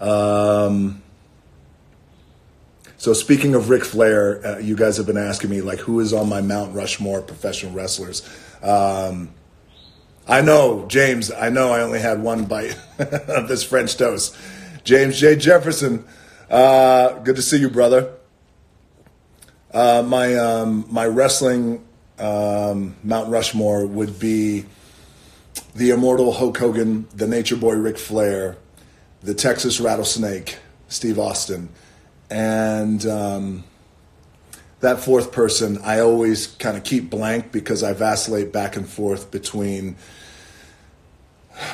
So speaking of Ric Flair, you guys have been asking me like who is on my Mount Rushmore professional wrestlers. I know, James. I know I only had one bite of this French toast. James J. Jefferson, good to see you, brother. My wrestling Mount Rushmore would be the immortal Hulk Hogan, the Nature Boy Ric Flair, the Texas Rattlesnake Steve Austin, and that fourth person I always kind of keep blank because I vacillate back and forth between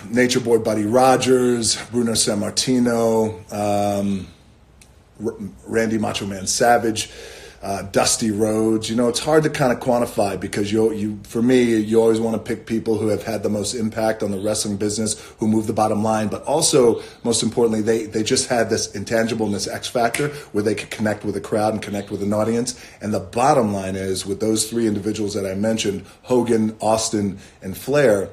Nature Boy Buddy Rogers, Bruno Sammartino, Randy Macho Man Savage, Dusty Rhodes. You know, it's hard to kind of quantify because for me, you always want to pick people who have had the most impact on the wrestling business, who move the bottom line, but also, most importantly, they just had this intangible and this X factor where they could connect with a crowd and connect with an audience. And the bottom line is, with those three individuals that I mentioned, Hogan, Austin, and Flair,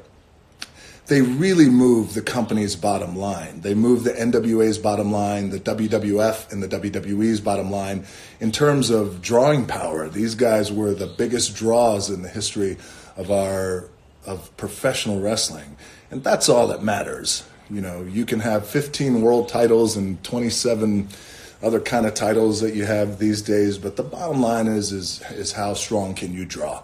they really moved the company's bottom line. They moved the NWA's bottom line, the WWF and the WWE's bottom line. In terms of drawing power, these guys were the biggest draws in the history of professional wrestling. And that's all that matters. You know, you can have 15 world titles and 27 other kind of titles that you have these days, but the bottom line is how strong can you draw?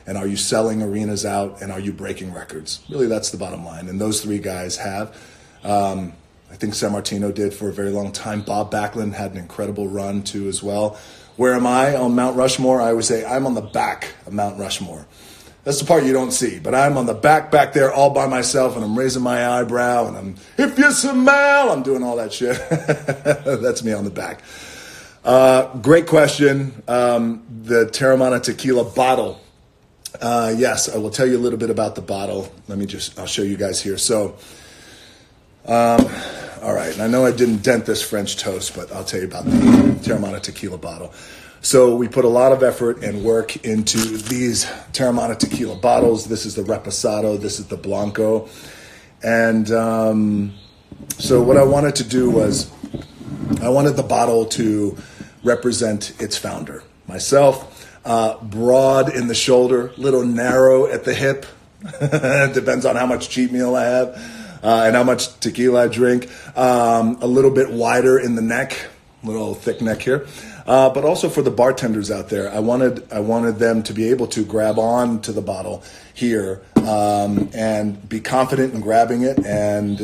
And are you selling arenas out? And are you breaking records? Really, that's the bottom line. And those three guys have. I think Sammartino did for a very long time. Bob Backlund had an incredible run, too, as well. Where am I on Mount Rushmore? I would say I'm on the back of Mount Rushmore. That's the part you don't see. But I'm on the back there all by myself, and I'm raising my eyebrow, and if you smell, I'm doing all that shit. That's me on the back. Great question. The Teremana tequila bottle. Yes, I will tell you a little bit about the bottle. I'll show you guys here. So, all right. And I know I didn't dent this French toast, but I'll tell you about the Teremana tequila bottle. So we put a lot of effort and work into these Teremana tequila bottles. This is the Reposado. This is the Blanco. And so what I wanted to do was I wanted the bottle to represent its founder, myself. Broad in the shoulder, little narrow at the hip. Depends on how much cheat meal I have and how much tequila I drink. A little bit wider in the neck, little thick neck here. But also for the bartenders out there, I wanted them to be able to grab on to the bottle here and be confident in grabbing it and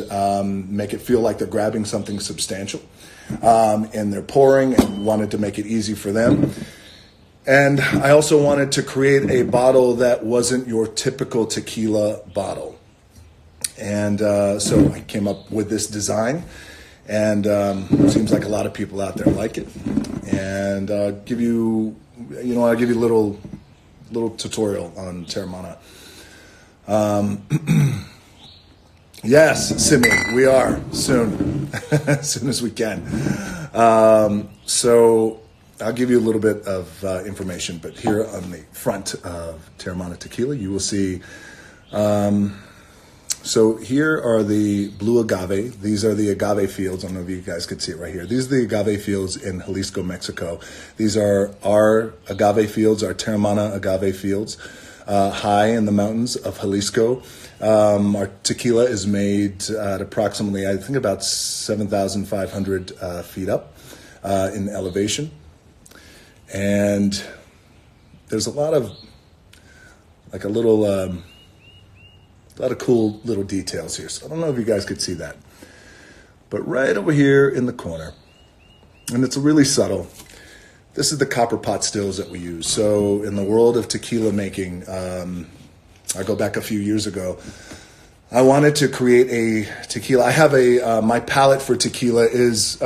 make it feel like they're grabbing something substantial. And they're pouring, and wanted to make it easy for them. And I also wanted to create a bottle that wasn't your typical tequila bottle. And so I came up with this design, and it seems like a lot of people out there like it. And I'll give you a little tutorial on Teremana. Yes, Simi, we are soon, as soon as we can. So I'll give you a little bit of information, but here on the front of Teremana Tequila, you will see, so here are the blue agave. These are the agave fields. I don't know if you guys could see it right here. These are the agave fields in Jalisco, Mexico. These are our agave fields, our Teremana agave fields, high in the mountains of Jalisco. Our tequila is made at approximately, I think, about 7,500 feet up in elevation. And there's a lot of cool little details here. So I don't know if you guys could see that, but right over here in the corner, and it's really subtle. This is the copper pot stills that we use. So in the world of tequila making, I go back a few years ago. I wanted to create a tequila. I have my palate for tequila is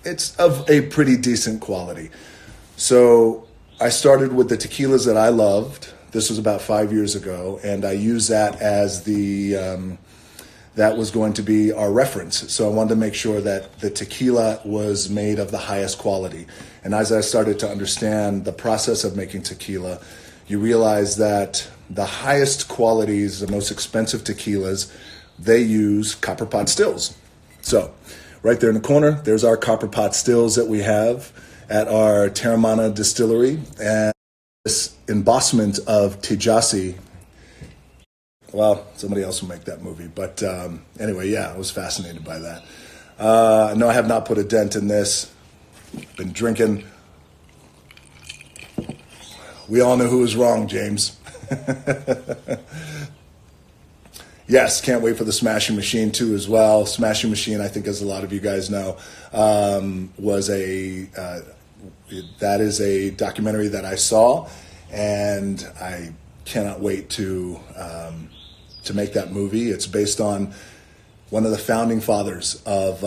it's of a pretty decent quality. So I started with the tequilas that I loved. This was about 5 years ago, and I used that as that was going to be our reference. So I wanted to make sure that the tequila was made of the highest quality. And as I started to understand the process of making tequila, you realize that the highest qualities, the most expensive tequilas, they use copper pot stills. So right there in the corner, there's our copper pot stills that we have at our Terramana distillery. And this embossment of Tijasi, well, somebody else will make that movie. But anyway, yeah, I was fascinated by that. No, I have not put a dent in this. Been drinking. We all know who was wrong, James. Yes, can't wait for the Smashing Machine 2 as well. Smashing Machine, I think, as a lot of you guys know, that is a documentary that I saw, and I cannot wait to make that movie. It's based on one of the founding fathers of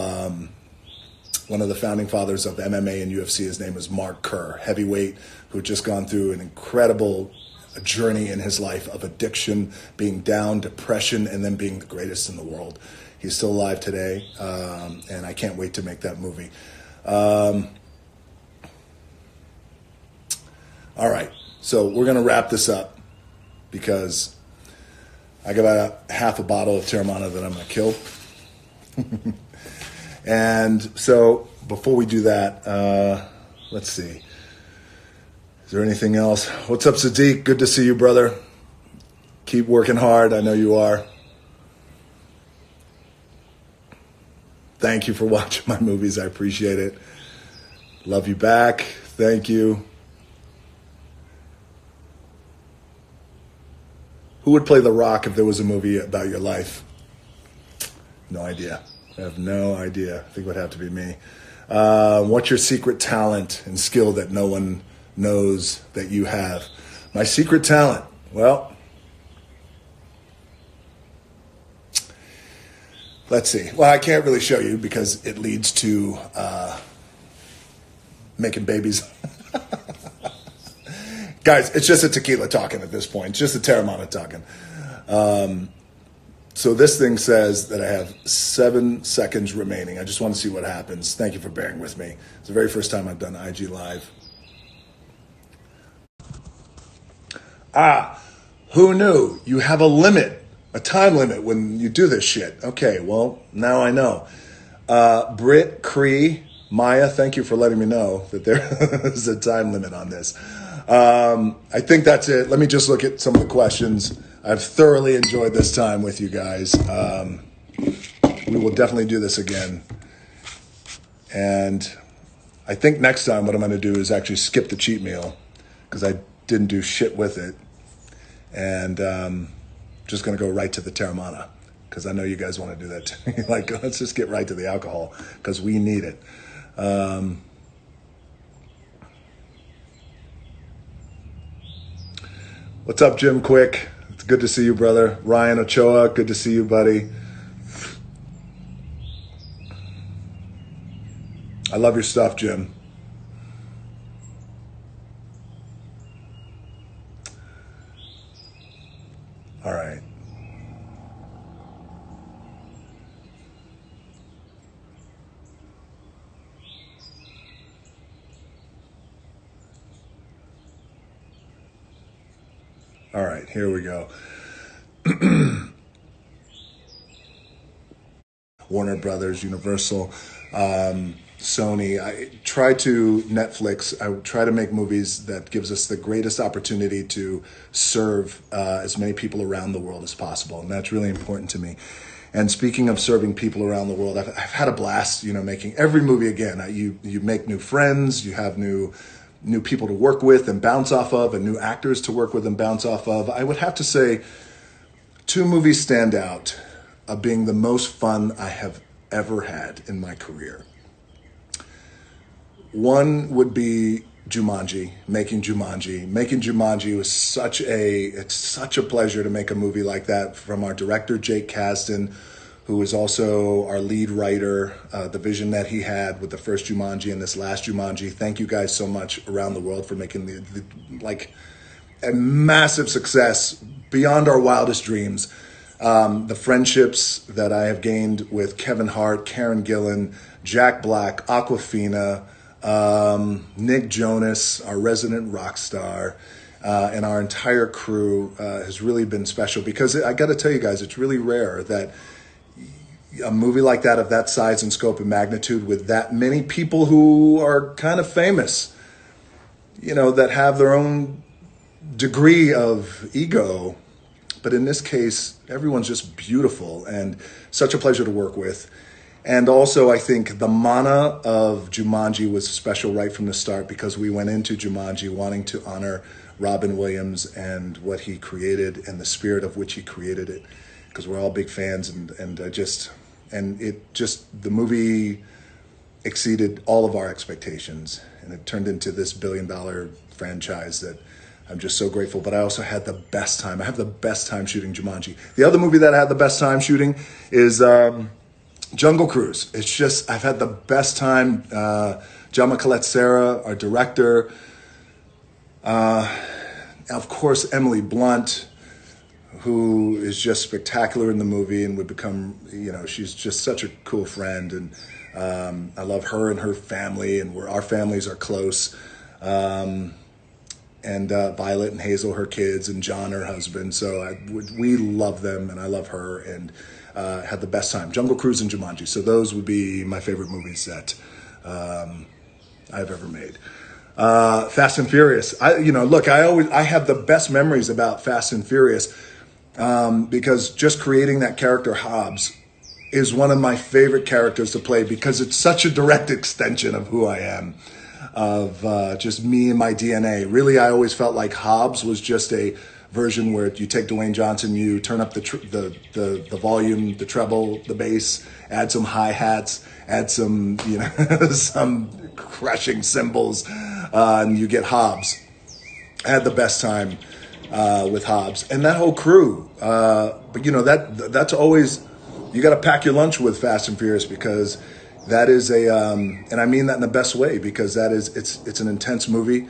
MMA and UFC. His name is Mark Kerr, heavyweight, who had just gone through an incredible journey in his life of addiction, being down, depression, and then being the greatest in the world. He's still alive today, and I can't wait to make that movie. All right, so we're going to wrap this up because I got about half a bottle of Terramana that I'm going to kill. And so before we do that, let's see. Is there anything else? What's up, Sadiq? Good to see you, brother. Keep working hard. I know you are. Thank you for watching my movies. I appreciate it. Love you back. Thank you. Who would play The Rock if there was a movie about your life? No idea. I have no idea. I think it would have to be me. What's your secret talent and skill that no one knows that you have? My secret talent? Well, let's see. Well, I can't really show you because it leads to making babies. Guys, it's just a tequila talking at this point. It's just a Terramana talking. So this thing says that I have 7 seconds remaining. I just want to see what happens. Thank you for bearing with me. It's the very first time I've done IG Live. Who knew? You have a limit, a time limit when you do this shit. Okay, well, now I know. Britt, Cree, Maya, thank you for letting me know that there is a time limit on this. I think that's it. Let me just look at some of the questions. I've thoroughly enjoyed this time with you guys. We will definitely do this again. And I think next time what I'm going to do is actually skip the cheat meal because I didn't do shit with it. And just going to go right to the Terramana because I know you guys want to do that too. Like, let's just get right to the alcohol because we need it. What's up, Jim Quick? It's good to see you, brother. Ryan Ochoa, good to see you, buddy. I love your stuff, Jim. All right. All right, here we go. Warner Brothers, Universal, Sony. I try to Netflix. I try to make movies that gives us the greatest opportunity to serve as many people around the world as possible, and that's really important to me. And speaking of serving people around the world, I've had a blast, making every movie again. You make new friends, you have new people to work with and bounce off of, and new actors to work with and bounce off of. I would have to say 2 movies stand out of being the most fun I have ever had in my career. One would be Jumanji, making Jumanji. Making Jumanji was it's such a pleasure to make a movie like that from our director, Jake Kasdan, who is also our lead writer, the vision that he had with the first Jumanji and this last Jumanji. Thank you guys so much around the world for making a massive success beyond our wildest dreams. The friendships that I have gained with Kevin Hart, Karen Gillan, Jack Black, Aquafina, Nick Jonas, our resident rock star, and our entire crew has really been special because I got to tell you guys, it's really rare that a movie like that, of that size and scope and magnitude, with that many people who are kind of famous, that have their own degree of ego. But in this case, everyone's just beautiful and such a pleasure to work with. And also, I think the mana of Jumanji was special right from the start, because we went into Jumanji wanting to honor Robin Williams and what he created and the spirit of which he created it, because we're all big fans. The movie exceeded all of our expectations, and it turned into this billion-dollar franchise that I'm just so grateful. But I also had the best time. I have the best time shooting Jumanji. The other movie that I had the best time shooting is Jungle Cruise. It's just, I've had the best time. Jama Colette-Serra, our director. Of course, Emily Blunt, who is just spectacular in the movie and would become, she's just such a cool friend. And I love her and her family, and our families are close. And Violet and Hazel, her kids, and John, her husband. So we love them, and I love her, and had the best time. Jungle Cruise and Jumanji. So those would be my favorite movies that I've ever made. Fast and Furious. I have the best memories about Fast and Furious because just creating that character Hobbs is one of my favorite characters to play, because it's such a direct extension of who I am. Of just me and my DNA. Really, I always felt like Hobbs was just a version where you take Dwayne Johnson, you turn up the volume, the treble, the bass, add some hi-hats, add some some crushing cymbals, and you get Hobbs. I had the best time with Hobbs and that whole crew. But that's always, you got to pack your lunch with Fast and Furious, because that is and I mean that in the best way, because it's an intense movie.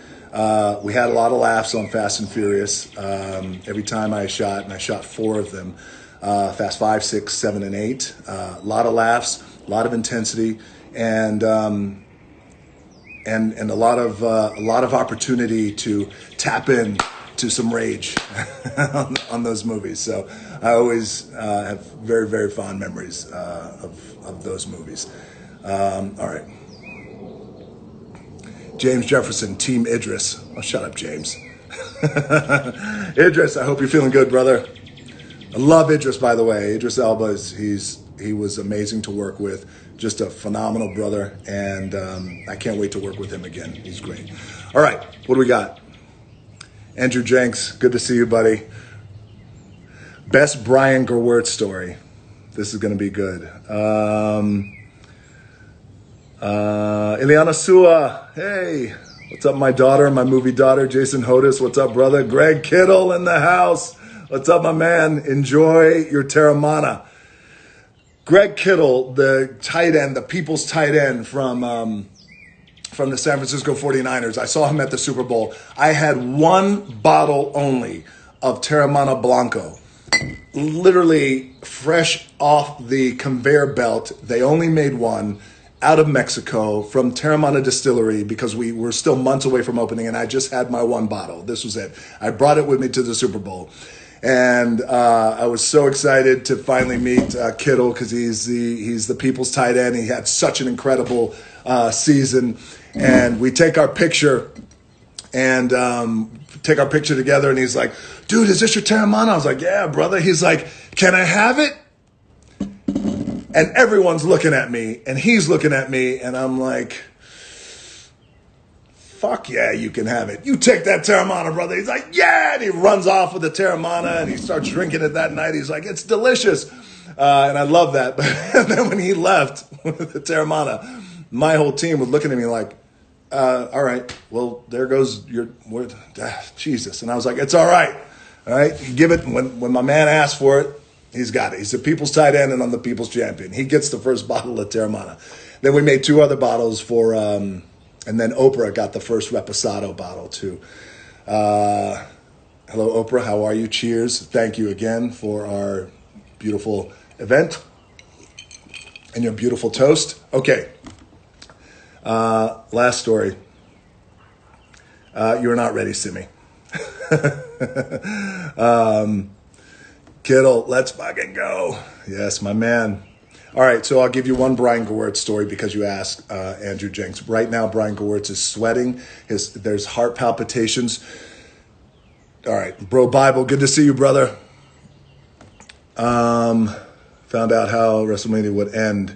We had a lot of laughs on Fast and Furious every time I shot, and I shot 4 of them, Fast 5, 6, 7, and 8. A lot of laughs, a lot of intensity, and a lot of opportunity to tap in to some rage on those movies. So I always have very, very fond memories of those movies. All right. James Jefferson, Team Idris. Oh, shut up, James. Idris, I hope you're feeling good, brother. I love Idris, by the way. Idris Elba, he was amazing to work with. Just a phenomenal brother, and I can't wait to work with him again. He's great. All right, what do we got? Andrew Jenks, good to see you, buddy. Best Brian Gerwert story. This is going to be good. Ileana Sua, hey, what's up, my daughter, my movie daughter, Jason Hodis, what's up, brother? Greg Kittle in the house, what's up, my man? Enjoy your Terramana. Greg Kittle, the tight end, the people's tight end from the San Francisco 49ers, I saw him at the Super Bowl. I had 1 bottle only of Terramana Blanco, literally fresh off the conveyor belt. They only made 1. Out of Mexico from Terramana Distillery, because we were still months away from opening, and I just had my 1 bottle. This was it. I brought it with me to the Super Bowl. And I was so excited to finally meet Kittle, because he's the people's tight end. He had such an incredible season. And we take our picture together, and he's like, dude, is this your Terramana? I was like, yeah, brother. He's like, can I have it? And everyone's looking at me, and he's looking at me, and I'm like, fuck yeah, you can have it. You take that Terramana, brother. He's like, yeah, and he runs off with the Terramana, and he starts drinking it that night. He's like, it's delicious. And I love that. And then when he left with the Terramana, my whole team was looking at me like, all right, well, there goes your word. Jesus. And I was like, it's all right. All right, you give it, when my man asks for it, he's got it. He's the people's tight end, and I'm the people's champion. He gets the first bottle of Terramana. Then we made 2 other bottles for, and then Oprah got the first Reposado bottle too. Hello, Oprah. How are you? Cheers. Thank you again for our beautiful event and your beautiful toast. Okay. Last story. You're not ready, Simi. Kittle, let's fucking go. Yes, my man. All right, so I'll give you one Brian Gewirtz story because you asked, Andrew Jenks. Right now, Brian Gewirtz is sweating. There's heart palpitations. All right, Bro Bible, good to see you, brother. Found out how WrestleMania would end.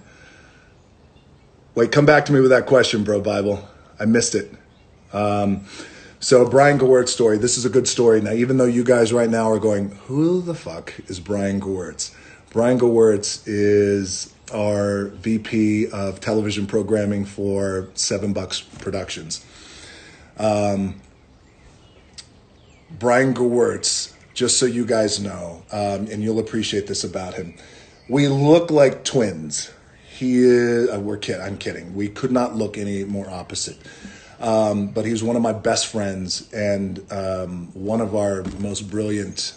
Wait, come back to me with that question, Bro Bible. I missed it. So Brian Gewirtz story. This is a good story. Now, even though you guys right now are going, who the fuck is Brian Gewirtz? Brian Gewirtz is our VP of television programming for $7 Productions. Brian Gewirtz, just so you guys know, and you'll appreciate this about him, we look like twins. He is. I'm kidding. We could not look any more opposite. But he's one of my best friends and one of our most brilliant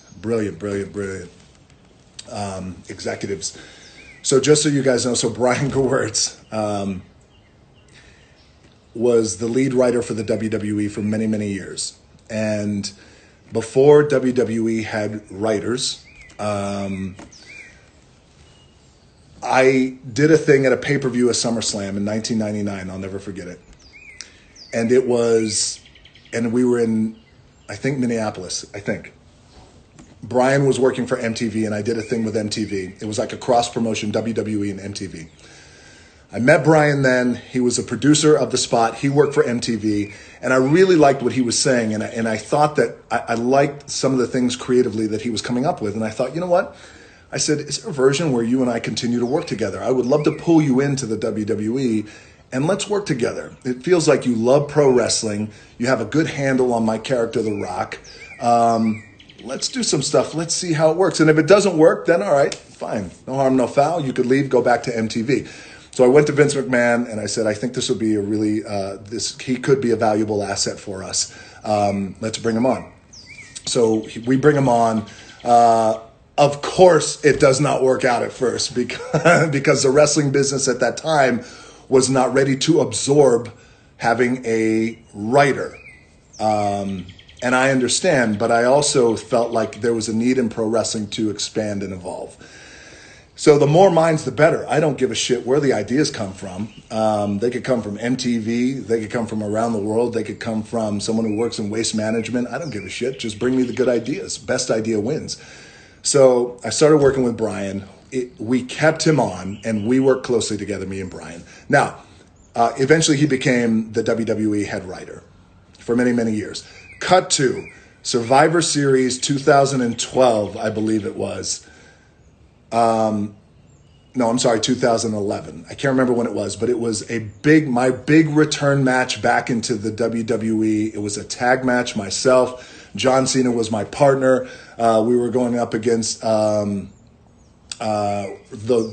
executives. So just so you guys know, so Brian Gewirtz was the lead writer for the WWE for many, many years. And before WWE had writers, I did a thing at a pay-per-view at SummerSlam in 1999. I'll never forget it. And we were in, I think, Minneapolis, Brian was working for MTV, and I did a thing with MTV. It was like a cross-promotion, WWE and MTV. I met Brian then. He was a producer of the spot. He worked for MTV, and I really liked what he was saying, and I thought that I liked some of the things creatively that he was coming up with, and I thought, you know what? I said, is there a version where you and I continue to work together? I would love to pull you into the WWE, and let's work together. It feels like you love pro wrestling. You have a good handle on my character, The Rock. Let's do some stuff. Let's see how it works. And if it doesn't work, then all right, fine. No harm, no foul. You could leave, go back to MTV. So I went to Vince McMahon and I said, I think this would be a really, he could be a valuable asset for us. Let's bring him on. So we bring him on. Of course, it does not work out at first because the wrestling business at that time was not ready to absorb having a writer. And I understand, but I also felt like there was a need in pro wrestling to expand and evolve. So the more minds, the better. I don't give a shit where the ideas come from. They could come from MTV. They could come from around the world. They could come from someone who works in waste management. I don't give a shit. Just bring me the good ideas. Best idea wins. So I started working with Brian. We kept him on, and we worked closely together, me and Brian. Now, eventually he became the WWE head writer for many, many years. Cut to Survivor Series 2012, I believe it was. 2011. I can't remember when it was, but it was my big return match back into the WWE. It was a tag match. Myself, John Cena was my partner. We were going up against the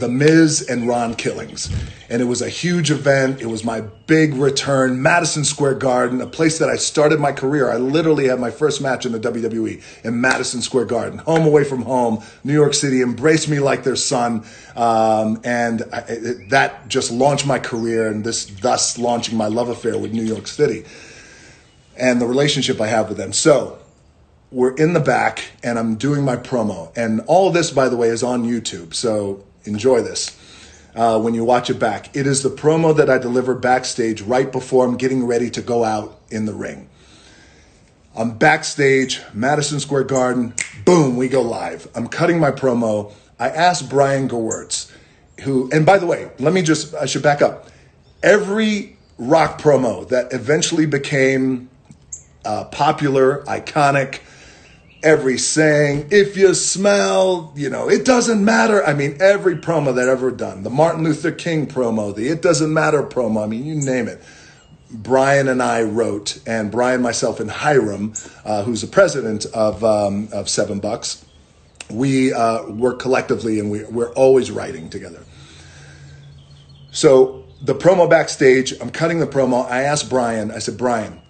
Miz and Ron Killings. And it was a huge event. It was my big return, Madison Square Garden, a place that I started my career. I literally had my first match in the WWE in Madison Square Garden, home away from home. New York City embraced me like their son. That just launched my career and thus launching my love affair with New York City and the relationship I have with them. So we're in the back and I'm doing my promo. And all of this, by the way, is on YouTube. So enjoy this when you watch it back. It is the promo that I delivered backstage right before I'm getting ready to go out in the ring. I'm backstage, Madison Square Garden, boom, we go live. I'm cutting my promo. I asked Brian Gewirtz, and by the way, I should back up. Every Rock promo that eventually became popular, iconic, every saying, if you smell, it doesn't matter. I mean, every promo that ever done, the Martin Luther King promo, the it doesn't matter promo, I mean, you name it. Brian and I wrote, and Brian, myself, and Hiram, who's the president of $7, we work collectively and we're always writing together. So the promo backstage, I'm cutting the promo. I asked Brian, I said, Brian,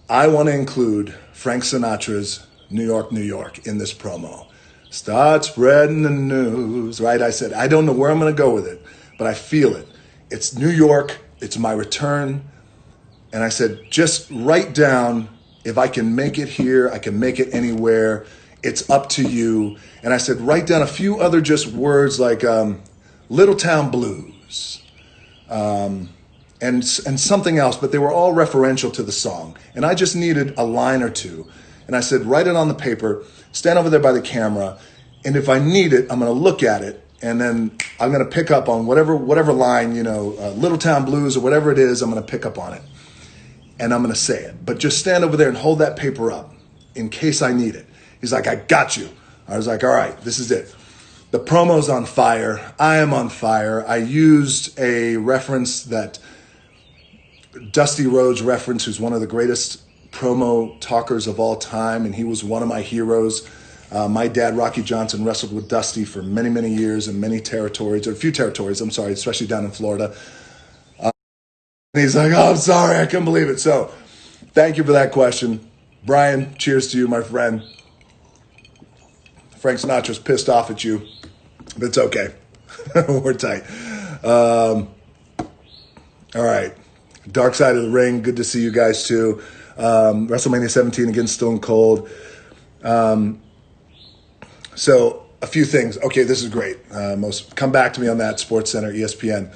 I want to include Frank Sinatra's New York, New York in this promo. Start spreading the news, right? I said, I don't know where I'm going to go with it, but I feel it. It's New York. It's my return. And I said, just write down, if I can make it here, I can make it anywhere. It's up to you. And I said, write down a few other just words like Little Town Blues, and something else, but they were all referential to the song. And I just needed a line or two. And I said, write it on the paper, stand over there by the camera, and if I need it, I'm going to look at it, and then I'm going to pick up on whatever line, Little Town Blues or whatever it is, I'm going to pick up on it. And I'm going to say it. But just stand over there and hold that paper up in case I need it. He's like, I got you. I was like, all right, this is it. The promo's on fire. I am on fire. I used a reference that Dusty Rhodes referenced, who's one of the greatest promo talkers of all time, and he was one of my heroes. My dad, Rocky Johnson, wrestled with Dusty for many, many years in many territories, or a few territories, I'm sorry, especially down in Florida. And he's like, oh, I'm sorry, I couldn't believe it. So thank you for that question. Brian, cheers to you, my friend. Frank Sinatra's pissed off at you, but it's okay. We're tight. All right. Dark Side of the Ring, good to see you guys too. WrestleMania 17 against Stone Cold. So a few things. Okay, this is great. Come back to me on that, SportsCenter, ESPN.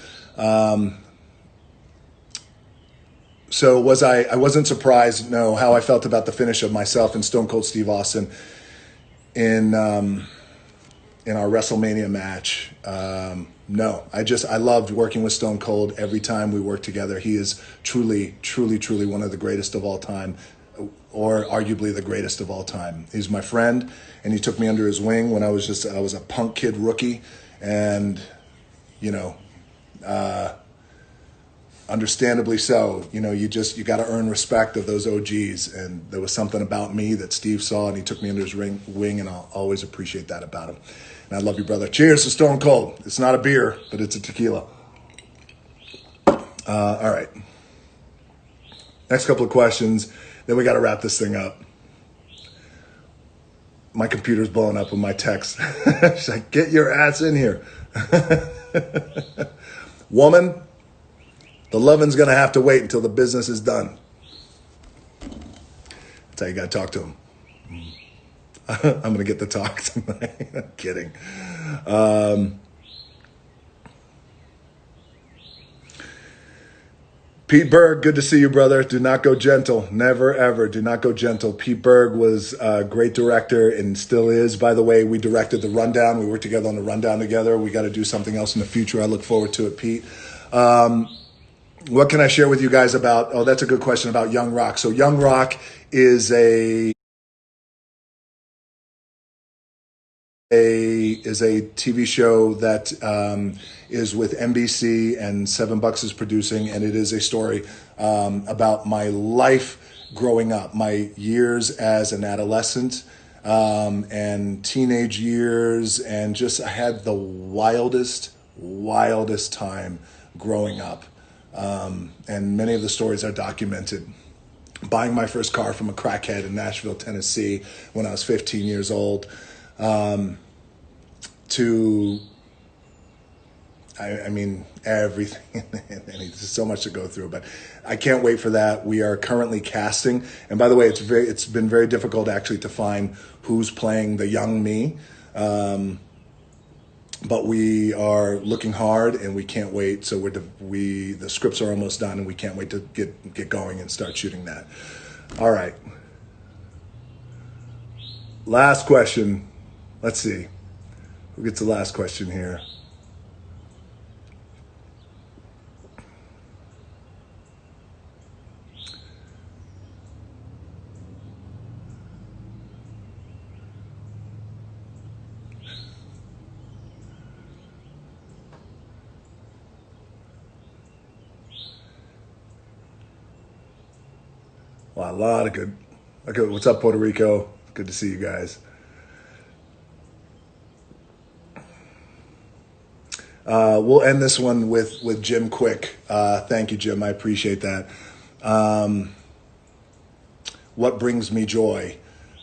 So I wasn't surprised, no, how I felt about the finish of myself and Stone Cold Steve Austin in our WrestleMania match. No, I loved working with Stone Cold every time we worked together. He is truly, truly, truly one of the greatest of all time, or arguably the greatest of all time. He's my friend, and he took me under his wing when I was a punk kid rookie, and understandably so. You got to earn respect of those OGs, and there was something about me that Steve saw, and he took me under his wing, and I'll always appreciate that about him. And I love you, brother. Cheers to Stone Cold. It's not a beer, but it's a tequila. All right. Next couple of questions, then we got to wrap this thing up. My computer's blowing up with my text. She's like, get your ass in here. Woman, the lovin's going to have to wait until the business is done. That's how you got to talk to him. I'm going to get the talk tonight. I'm kidding. Pete Berg, good to see you, brother. Do not go gentle. Never, ever. Do not go gentle. Pete Berg was a great director and still is. By the way, we directed The Rundown. We worked together on The Rundown together. We got to do something else in the future. I look forward to it, Pete. What can I share with you guys about, that's a good question about Young Rock. So Young Rock is a TV show that is with NBC, and Seven Bucks is producing, and it is a story about my life growing up, my years as an adolescent and teenage years, and just I had the wildest time growing up. And many of the stories are documented. Buying my first car from a crackhead in Nashville, Tennessee when I was 15 years old. To everything, and there's so much to go through, but I can't wait for that. We are currently casting, and by the way, it's been very difficult actually to find who's playing the young me, but we are looking hard, and we can't wait. So the scripts are almost done, and we can't wait to get going and start shooting that. All right, last question. Let's see. Who gets the last question here? Wow, a lot of good. Okay, what's up, Puerto Rico? Good to see you guys. We'll end this one with Jim Quick. Thank you, Jim. I appreciate that. What brings me joy?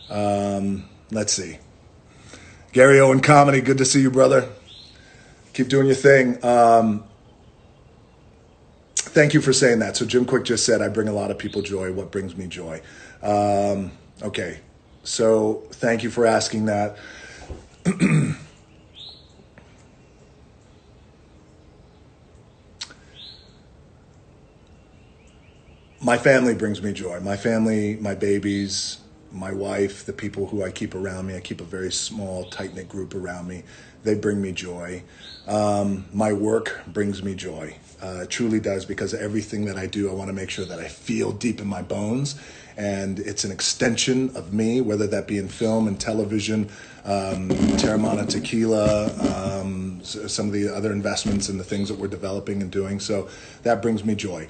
Let's see. Gary Owen Comedy, good to see you, brother. Keep doing your thing. Thank you for saying that. So Jim Quick just said, I bring a lot of people joy. What brings me joy? Okay. So thank you for asking that. My family brings me joy. My family, my babies, my wife, the people who I keep around me. I keep a very small, tight-knit group around me. They bring me joy. My work brings me joy. It truly does, because everything that I do, I want to make sure that I feel deep in my bones, and it's an extension of me, whether that be in film and television, Terramana Tequila, some of the other investments and the things that we're developing and doing. So that brings me joy.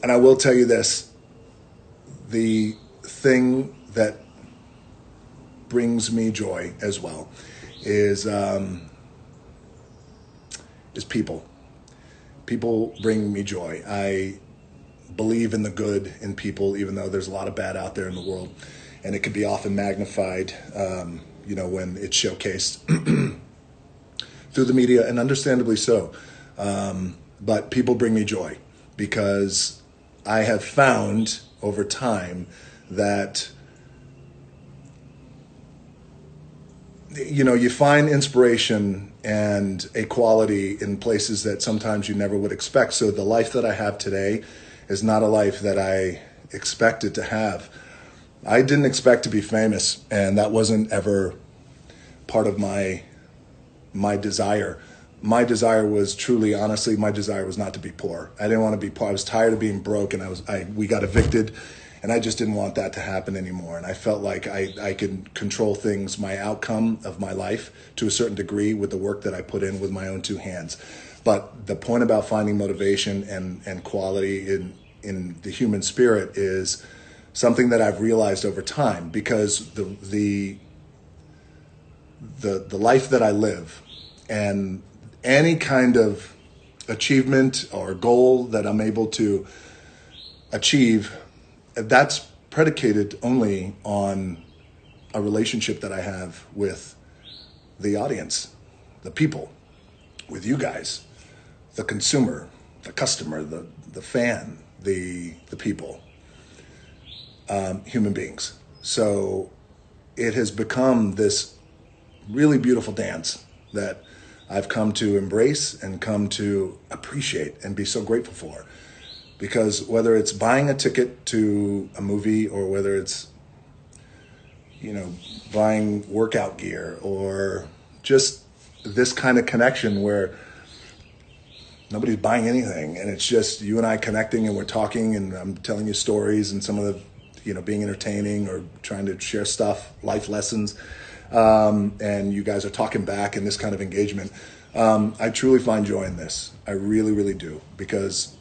And I will tell you this, the thing that brings me joy as well is people. People bring me joy. I believe in the good in people, even though there's a lot of bad out there in the world, and it can be often magnified, when it's showcased through the media, and understandably so. But people bring me joy, because I have found over time that, you find inspiration and a quality in places that sometimes you never would expect. So the life that I have today is not a life that I expected to have. I didn't expect to be famous, and that wasn't ever part of my desire. My desire was truly, honestly, my desire was not to be poor. I didn't want to be poor. I was tired of being broke, and we got evicted, and I just didn't want that to happen anymore. And I felt like I could control things, my outcome of my life, to a certain degree with the work that I put in with my own two hands. But the point about finding motivation and quality in the human spirit is something that I've realized over time, because the life that I live, and any kind of achievement or goal that I'm able to achieve, that's predicated only on a relationship that I have with the audience, the people, with you guys, the consumer, the customer, the fan, the people, human beings. So it has become this really beautiful dance that I've come to embrace and come to appreciate and be so grateful for. Because whether it's buying a ticket to a movie, or whether it's, buying workout gear, or just this kind of connection where nobody's buying anything, and it's just you and I connecting, and we're talking, and I'm telling you stories, and some of the, being entertaining or trying to share stuff, life lessons, and you guys are talking back, in this kind of engagement. I truly find joy in this. I really, really do, because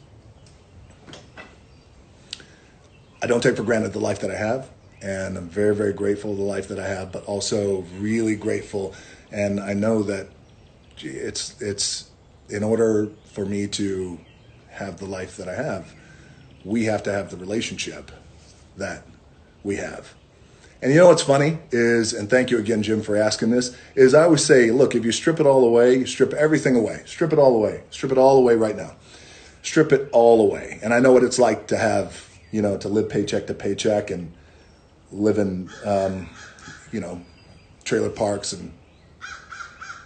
I don't take for granted the life that I have, and I'm very, very grateful for the life that I have, but also really grateful. And I know that it's in order for me to have the life that I have, we have to have the relationship that we have. And you know what's funny is, and thank you again, Jim, for asking this, is I always say, look, if you strip it all away, you strip everything away, strip it all away, strip it all away right now, strip it all away. And I know what it's like to have, to live paycheck to paycheck and live in, trailer parks and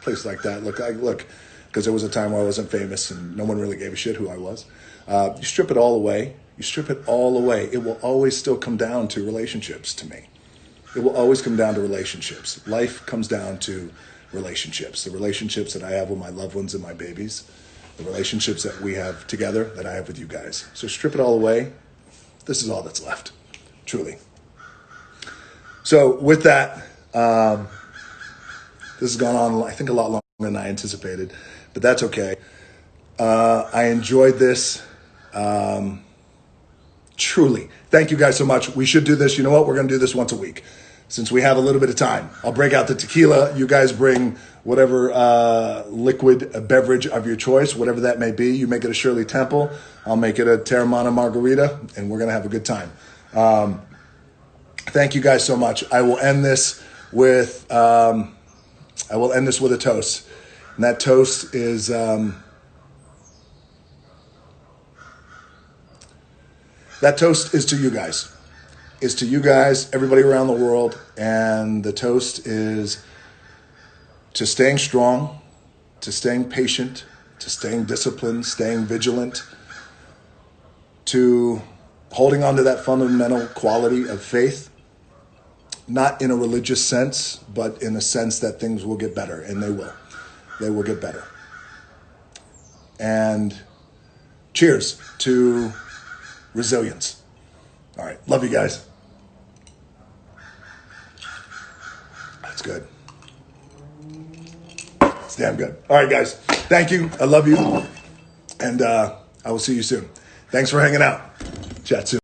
places like that. Look, because there was a time where I wasn't famous and no one really gave a shit who I was. You strip it all away. You strip it all away. It will always still come down to relationships to me. It will always come down to relationships. Life comes down to relationships. The relationships that I have with my loved ones and my babies. The relationships that we have together, that I have with you guys. So strip it all away. This is all that's left, truly. So with that, this has gone on, I think, a lot longer than I anticipated, but that's okay. I enjoyed this. Truly. Thank you guys so much. We should do this. You know what? We're going to do this once a week, since we have a little bit of time. I'll break out the tequila. You guys bring whatever liquid beverage of your choice, whatever that may be. You make it a Shirley Temple. I'll make it a Terramana Margarita, and we're going to have a good time. Thank you guys so much. I will end this with a toast. And that toast is to you guys. Is to you guys, everybody around the world. And the toast is to staying strong, to staying patient, to staying disciplined, staying vigilant, to holding on to that fundamental quality of faith, not in a religious sense, but in a sense that things will get better, and they will. They will get better. And cheers to resilience. All right. Love you guys. That's good. It's damn good. All right, guys. Thank you. I love you. And I will see you soon. Thanks for hanging out. Chat soon.